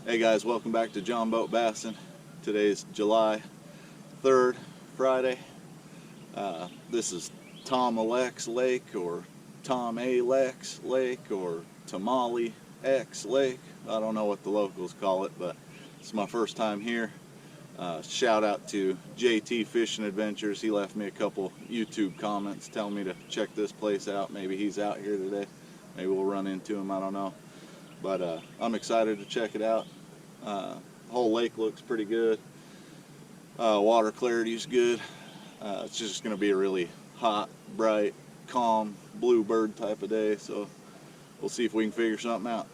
Hey guys, welcome back to John Boat Bassin. Today's July 3rd, Friday. This is Thomalex Lake, or Thomalex Lake, or Thomalex Lake. I don't know what the locals call it, but it's my first time here. Shout out to JT Fishing Adventures. He left me a couple YouTube comments telling me to check this place out. Maybe he's out here today. Maybe we'll run into him, I don't know. But I'm excited to check it out. The whole lake looks pretty good. Water clarity is good. It's just going to be a really hot, bright, calm, bluebird type of day. So we'll see if we can figure something out.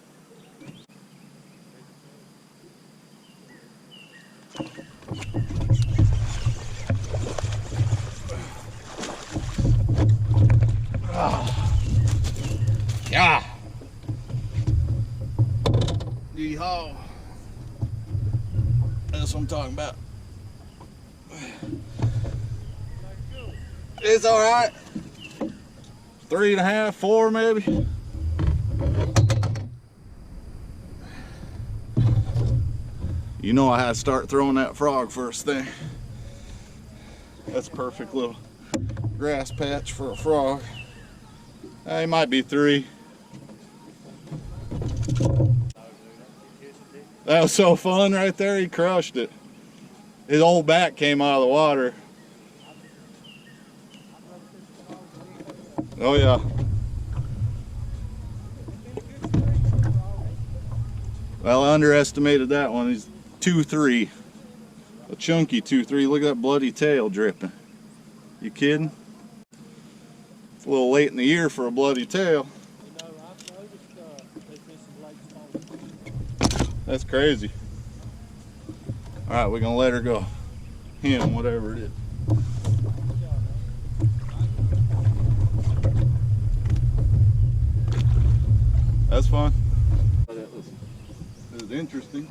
Yeah. Yeehaw. That's what I'm talking about. It's all right. 3.5, 4 maybe. You know I had to start throwing that frog first thing. That's a perfect little grass patch for a frog. He might be 3. That was so fun right there. He crushed it. His whole back came out of the water. Oh yeah. Well, I underestimated that one. He's 2-3. A chunky 2-3. Look at that bloody tail dripping. You kidding? It's a little late in the year for a bloody tail. That's crazy. All right, we're gonna let her go. Him, whatever it is. That's fun. That was interesting.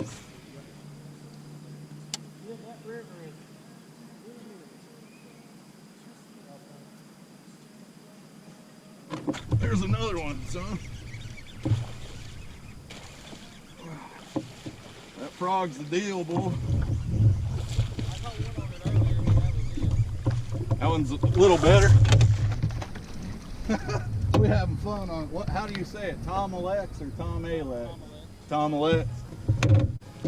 There's another one, son. That frog's the deal, boy. That one's a little better. We're having fun on what? How do you say it? Thomalex or Thomalex? Thomalex.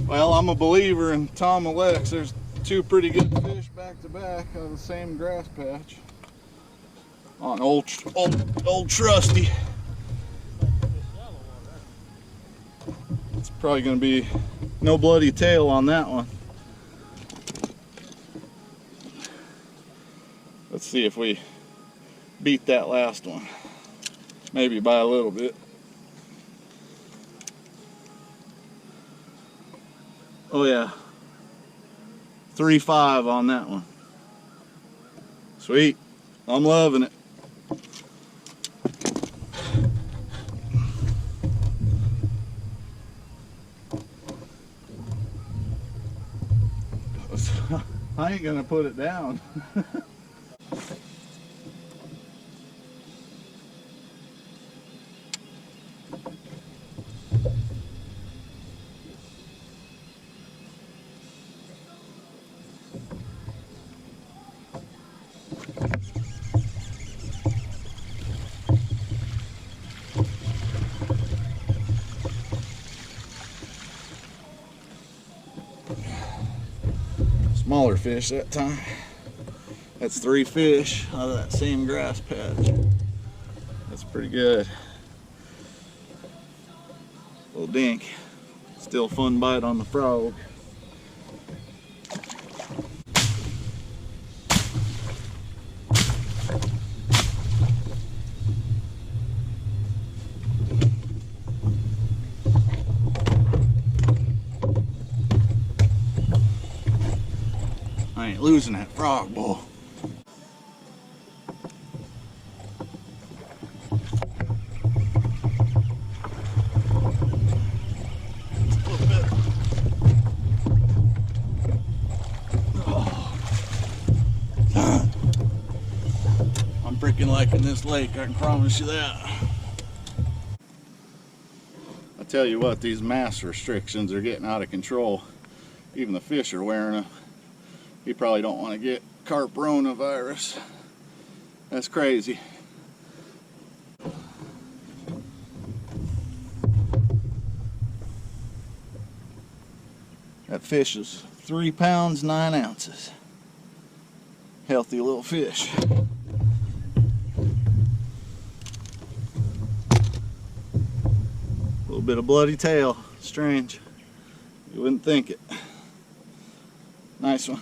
Well, I'm a believer in Thomalex. There's 2 pretty good fish back to back out of the same grass patch. On old trusty. It's probably going to be no bloody tail on that one. Let's see if we beat that last one. Maybe by a little bit. Oh yeah. 3.5 on that one. Sweet. I'm loving it. I ain't gonna put it down. Smaller fish that time. That's 3 fish out of that same grass patch. That's pretty good. Little dink. Still fun bite on the frog. I ain't losing that frog, boy. I'm freaking liking this lake, I can promise you that. tell you what, these mass restrictions are getting out of control. Even the fish are wearing them. You probably don't want to get coronavirus. That's crazy. That fish is 3 pounds 9 ounces. Healthy little fish. A little bit of bloody tail. Strange. You wouldn't think it. Nice one.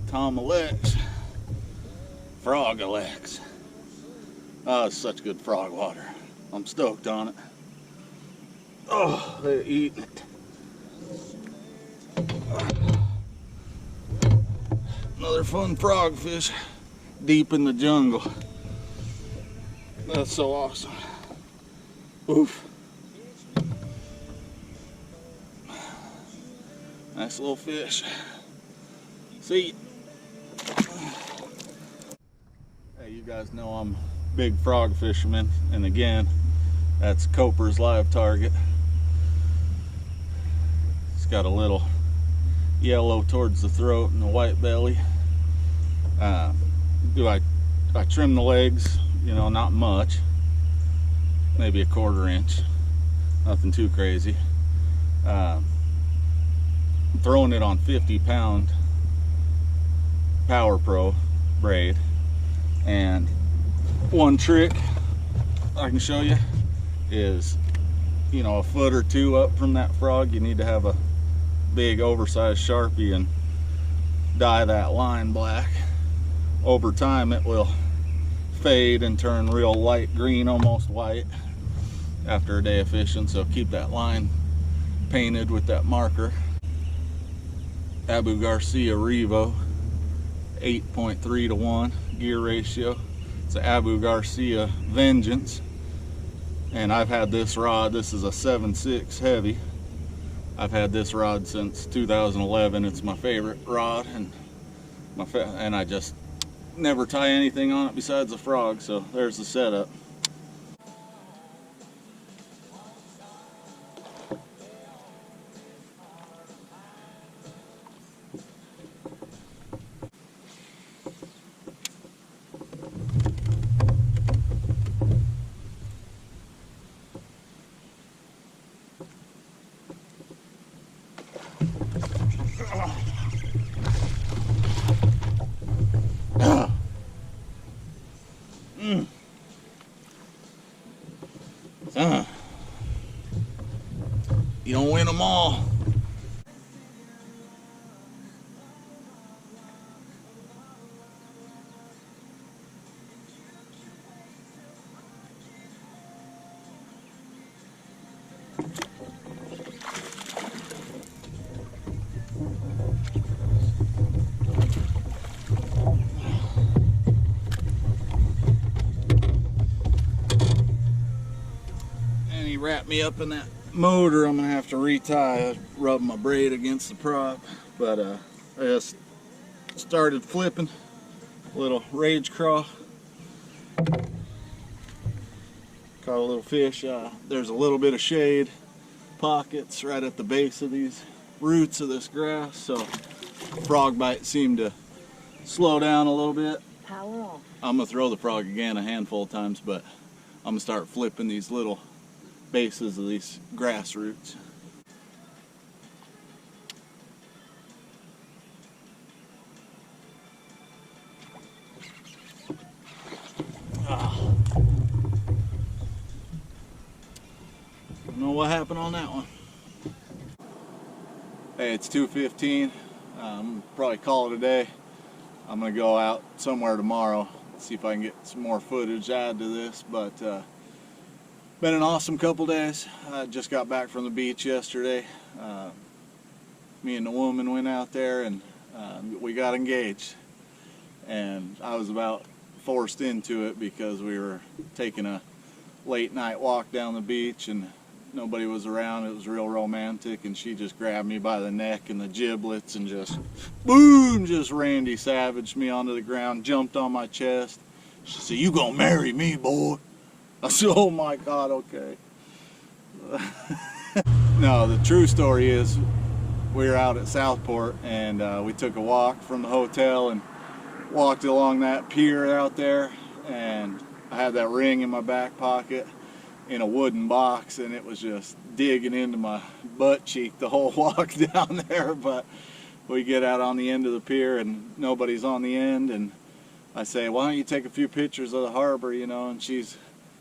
Thomalex, Frog-alex. Oh, it's such good frog water. I'm stoked on it. Oh, they're eating it. Another fun frog fish deep in the jungle. That's so awesome. Oof. Nice little fish. See. Hey, you guys know I'm a big frog fisherman, and again, that's Coper's live target. It's got a little yellow towards the throat and the white belly. I trim the legs, you know, not much, maybe a 1/4 inch, nothing too crazy. I'm throwing it on 50-pound Power Pro braid, and one trick I can show you is, you know, 1 foot or 2 up from that frog, you need to have a big oversized Sharpie and dye that line black. Over time it will fade and turn real light green, almost white, after a day of fishing, so keep that line painted with that marker. Abu Garcia Revo, 8.3-to-1 gear ratio. It's an Abu Garcia Vengeance, and I've had this rod. This is a 7.6 heavy. I've had this rod since 2011. It's my favorite rod, and I just never tie anything on it besides a frog. So there's the setup. You don't win them all. And he wrapped me up in that motor. I'm gonna have to retie. I rubbed my braid against the prop, but I just started flipping. A little rage craw. Caught a little fish. There's a little bit of shade pockets right at the base of these roots of this grass, so frog bite seemed to slow down a little bit. Power off. I'm gonna throw the frog again a handful of times, but I'm gonna start flipping these little bases of these grass roots. Don't know what happened on that one. Hey, it's 2:15. Probably call it a day. I'm gonna go out somewhere tomorrow see if I can get some more footage to add to this. But been an awesome couple days. I just got back from the beach yesterday. Me and the woman went out there and we got engaged. And I was about forced into it because we were taking a late night walk down the beach and nobody was around. It was real romantic, and she just grabbed me by the neck and the giblets and just boom, just Randy Savaged me onto the ground, jumped on my chest. She said, "You gonna marry me, boy?" I said, "Oh my God, okay." No, the true story is we were out at Southport and we took a walk from the hotel and walked along that pier out there, and I had that ring in my back pocket in a wooden box, and it was just digging into my butt cheek the whole walk down there. But we get out on the end of the pier and nobody's on the end, and I say, "Why don't you take a few pictures of the harbor, you know?" And she's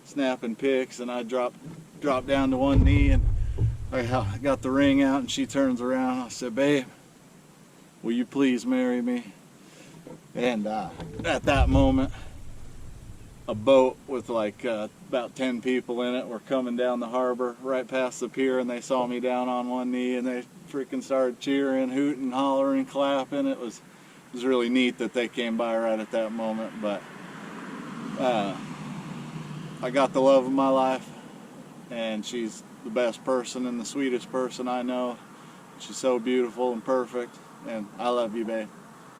snapping pics, and I drop down to one knee and I got the ring out, and she turns around. I said, "Babe, will you please marry me?" And at that moment, a boat with like about 10 people in it were coming down the harbor right past the pier, and they saw me down on one knee and they freaking started cheering, hooting, hollering, clapping. It was really neat that they came by right at that moment. But I got the love of my life, and she's the best person and the sweetest person I know. She's so beautiful and perfect, and I love you, babe.